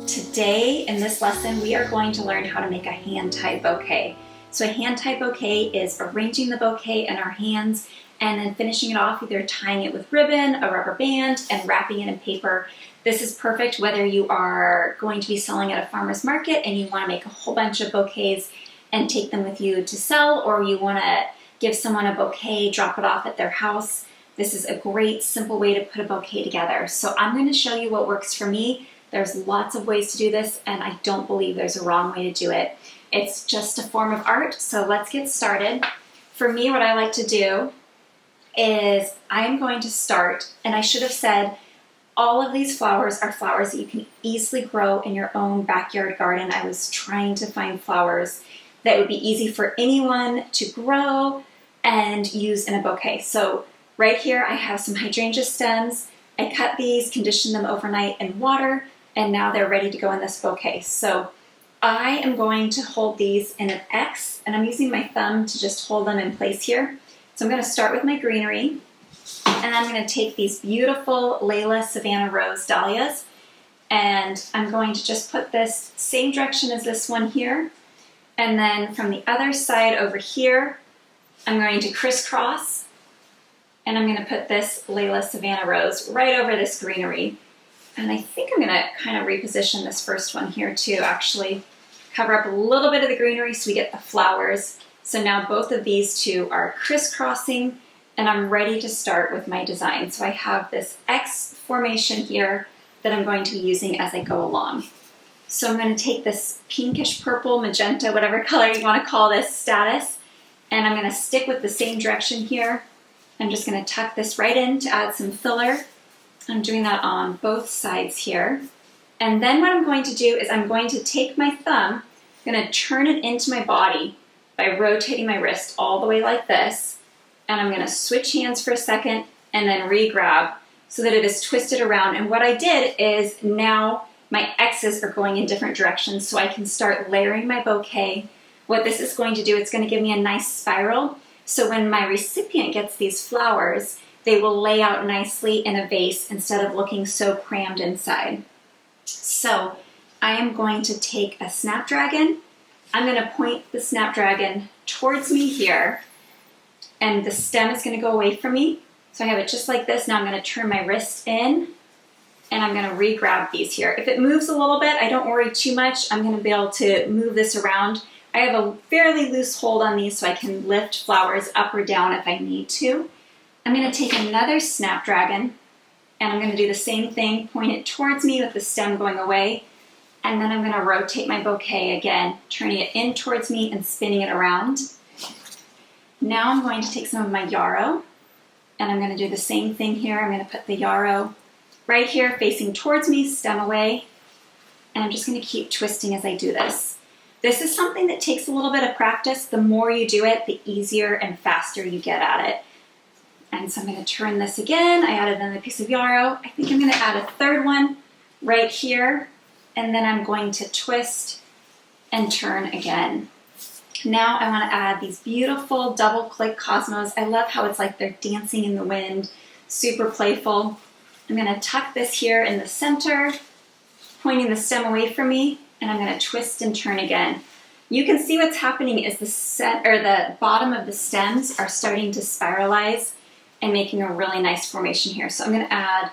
Today in this lesson, we are going to learn how to make a hand-tied bouquet. So a hand-tied bouquet is arranging the bouquet in our hands and then finishing it off, either tying it with ribbon, a rubber band, and wrapping it in paper. This is perfect whether you are going to be selling at a farmer's market and you want to make a whole bunch of bouquets and take them with you to sell, or you want to give someone a bouquet, drop it off at their house. This is a great, simple way to put a bouquet together. So I'm going to show you what works for me. There's lots of ways to do this, and I don't believe there's a wrong way to do it. It's just a form of art, so let's get started. For me, what I like to do is I'm going to start, and I should have said, all of these flowers are flowers that you can easily grow in your own backyard garden. I was trying to find flowers that would be easy for anyone to grow and use in a bouquet. So right here I have some hydrangea stems. I cut these, conditioned them overnight in water, and now they're ready to go in this bouquet. So I am going to hold these in an X, and I'm using my thumb to just hold them in place here. So I'm going to start with my greenery, and I'm going to take these beautiful Layla Savannah Rose dahlias, and I'm going to just put this same direction as this one here, and then from the other side over here, I'm going to crisscross, and I'm going to put this Layla Savannah Rose right over this greenery. And I think I'm going to kind of reposition this first one here too, actually. Cover up a little bit of the greenery so we get the flowers. So now both of these two are crisscrossing, and I'm ready to start with my design. So I have this X formation here that I'm going to be using as I go along. So I'm going to take this pinkish purple, magenta, whatever color you want to call this, status, and I'm going to stick with the same direction here. I'm just going to tuck this right in to add some filler. I'm doing that on both sides here. And then what I'm going to do is I'm going to take my thumb, I'm going to turn it into my body by rotating my wrist all the way like this, and I'm going to switch hands for a second and then re-grab so that it is twisted around. And what I did is now my X's are going in different directions so I can start layering my bouquet. What this is going to do, it's going to give me a nice spiral. So when my recipient gets these flowers, they will lay out nicely in a vase instead of looking so crammed inside. So I am going to take a snapdragon. I'm going to point the snapdragon towards me here, and the stem is going to go away from me. So I have it just like this. Now I'm going to turn my wrist in, and I'm going to re-grab these here. If it moves a little bit, I don't worry too much. I'm going to be able to move this around. I have a fairly loose hold on these so I can lift flowers up or down if I need to. I'm going to take another snapdragon, and I'm going to do the same thing, point it towards me with the stem going away, and then I'm going to rotate my bouquet again, turning it in towards me and spinning it around. Now I'm going to take some of my yarrow, and I'm going to do the same thing here. I'm going to put the yarrow right here facing towards me, stem away, and I'm just going to keep twisting as I do this. This is something that takes a little bit of practice. The more you do it, the easier and faster you get at it. And so I'm going to turn this again. I added another piece of yarrow. I think I'm going to add a third one right here, and then I'm going to twist and turn again. Now I want to add these beautiful double click cosmos. I love how it's like they're dancing in the wind, super playful. I'm going to tuck this here in the center, pointing the stem away from me, and I'm going to twist and turn again. You can see what's happening is the bottom of the stems are starting to spiralize and making a really nice formation here. So I'm going to add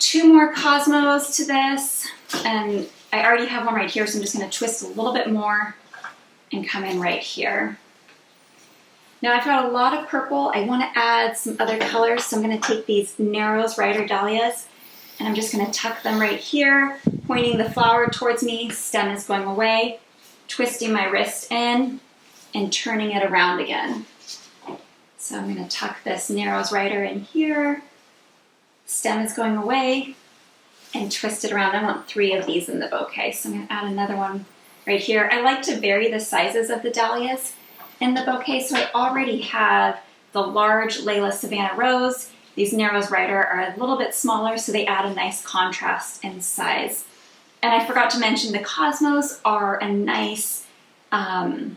2 more cosmos to this, and I already have one right here, so I'm just going to twist a little bit more and come in right here. Now I've got a lot of purple. I want to add some other colors, so I'm going to take these Narrows Rider dahlias, and I'm just going to tuck them right here, pointing the flower towards me, stem is going away, twisting my wrist in, and turning it around again. So I'm going to tuck this Narrows Rider in here, stem is going away, and twist it around. I want 3 of these in the bouquet, so I'm going to add another one right here. I like to vary the sizes of the dahlias in the bouquet, so I already have the large Layla Savannah Rose. These Narrows Rider are a little bit smaller, so they add a nice contrast in size. And I forgot to mention the cosmos are a nice, I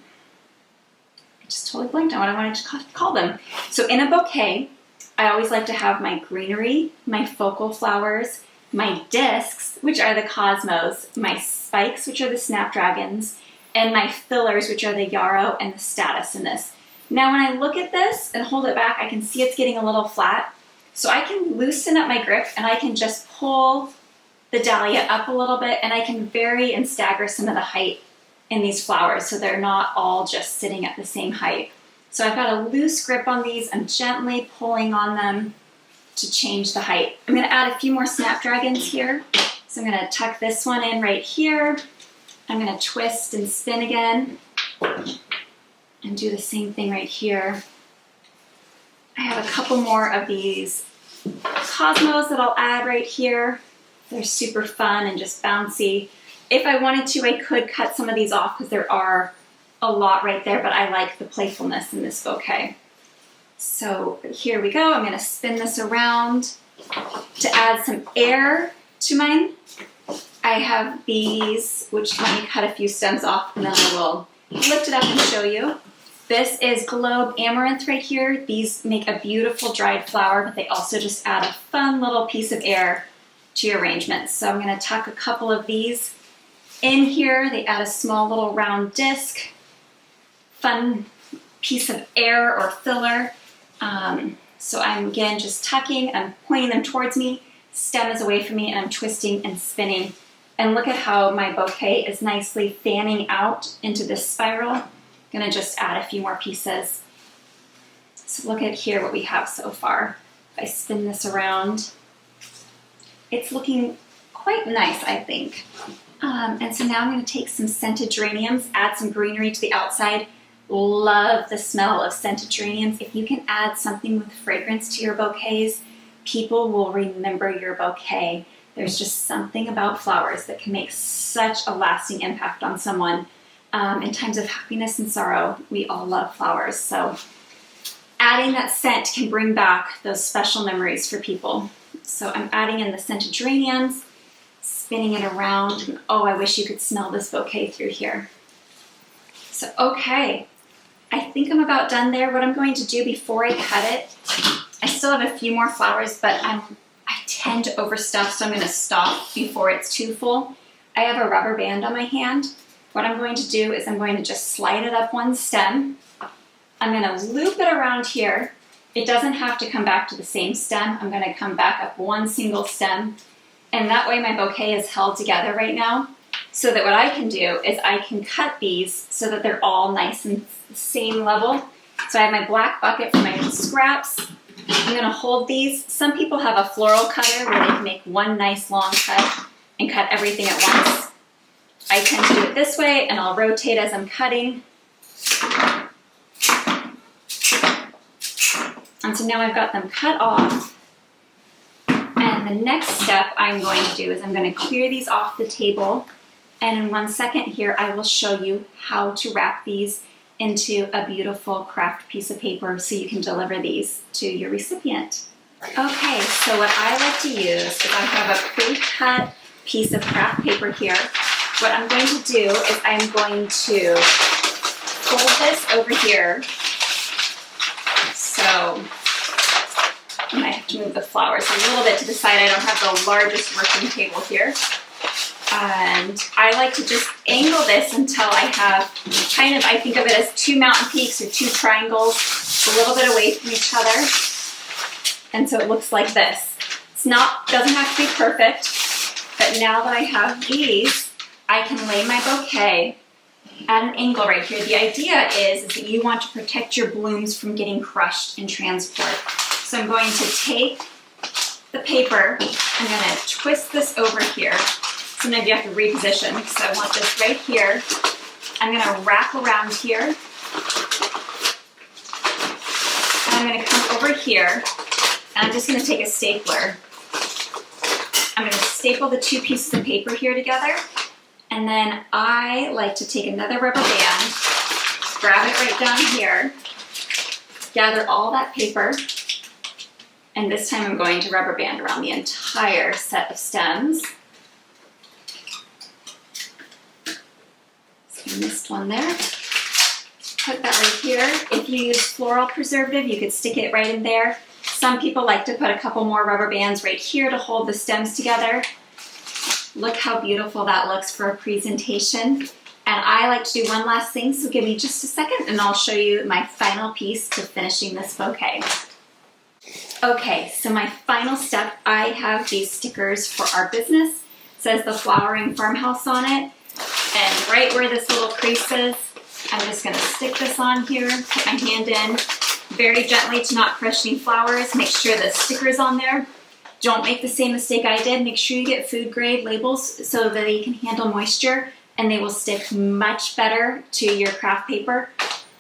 just totally blanked on what I wanted to call them. So in a bouquet, I always like to have my greenery, my focal flowers, my discs, which are the cosmos, my spikes, which are the snapdragons, and my fillers, which are the yarrow and the statice in this. Now when I look at this and hold it back, I can see it's getting a little flat. So I can loosen up my grip and I can just pull the dahlia up a little bit, and I can vary and stagger some of the height in these flowers so they're not all just sitting at the same height. So I've got a loose grip on these. I'm gently pulling on them to change the height. I'm going to add a few more snapdragons here. So I'm going to tuck this one in right here. I'm going to twist and spin again and do the same thing right here. I have a couple more of these cosmos that I'll add right here. They're super fun and just bouncy. If I wanted to, I could cut some of these off because there are a lot right there, but I like the playfulness in this bouquet. So here we go. I'm going to spin this around to add some air to mine. I have these, which let me cut a few stems off and then I will lift it up and show you. This is Globe Amaranth right here. These make a beautiful dried flower, but they also just add a fun little piece of air to your arrangement. So I'm going to tuck a couple of these in here. They add a small little round disc, fun piece of air or filler. So I'm again just tucking, I'm pointing them towards me, stem is away from me, and I'm twisting and spinning. And look at how my bouquet is nicely fanning out into this spiral. I'm gonna just add a few more pieces. So look at here what we have so far. If I spin this around, it's looking quite nice, I think. And so now I'm gonna take some scented geraniums, add some greenery to the outside. Love the smell of scented geraniums. If you can add something with fragrance to your bouquets, people will remember your bouquet. There's just something about flowers that can make such a lasting impact on someone. In times of happiness and sorrow, we all love flowers. So adding that scent can bring back those special memories for people. So I'm adding in the scented geraniums, spinning it around, and oh, I wish you could smell this bouquet through here. So, okay, I think I'm about done there. What I'm going to do before I cut it, I still have a few more flowers, but I tend to overstuff, so I'm going to stop before it's too full. I have a rubber band on my hand. What I'm going to do is I'm going to just slide it up one stem. I'm going to loop it around here. It doesn't have to come back to the same stem. I'm going to come back up one single stem, and that way my bouquet is held together right now. So that what I can do is I can cut these so that they're all nice and the same level. So I have my black bucket for my scraps. I'm going to hold these. Some people have a floral cutter where they can make one nice long cut and cut everything at once. I tend to do it this way, and I'll rotate as I'm cutting. And so now I've got them cut off. And the next step I'm going to do is I'm going to clear these off the table. And in 1 second here, I will show you how to wrap these into a beautiful craft piece of paper so you can deliver these to your recipient. Okay, so what I like to use is I have a pre-cut piece of craft paper here. What I'm going to do is I'm going to fold this over here. So I might have to move the flowers a little bit to the side. I don't have the largest working table here. And I like to just angle this until I have kind of, I think of it as two mountain peaks or two triangles, a little bit away from each other. And so it looks like this. It's not, doesn't have to be perfect, but now that I have these, I can lay my bouquet at an angle right here. The idea is that you want to protect your blooms from getting crushed in transport. So I'm going to take the paper, I'm going to twist this over here. Sometimes you have to reposition, so I want this right here. I'm going to wrap around here. And I'm going to come over here, and I'm just going to take a stapler. I'm going to staple the two pieces of paper here together, and then I like to take another rubber band, grab it right down here, gather all that paper, and this time I'm going to rubber band around the entire set of stems. I missed one there. Put that right here. If you use floral preservative, you could stick it right in there. Some people like to put a couple more rubber bands right here to hold the stems together. Look how beautiful that looks for a presentation. And I like to do one last thing, so give me just a second and I'll show you my final piece to finishing this bouquet. Okay, so my final step, I have these stickers for our business. It says the Flowering Farmhouse on it. And right where this little crease is, I'm just gonna stick this on here, put my hand in very gently to not crush any flowers. Make sure the sticker's on there. Don't make the same mistake I did. Make sure you get food grade labels so that they can handle moisture and they will stick much better to your craft paper.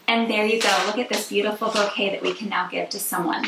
And there you go. Look at this beautiful bouquet that we can now give to someone.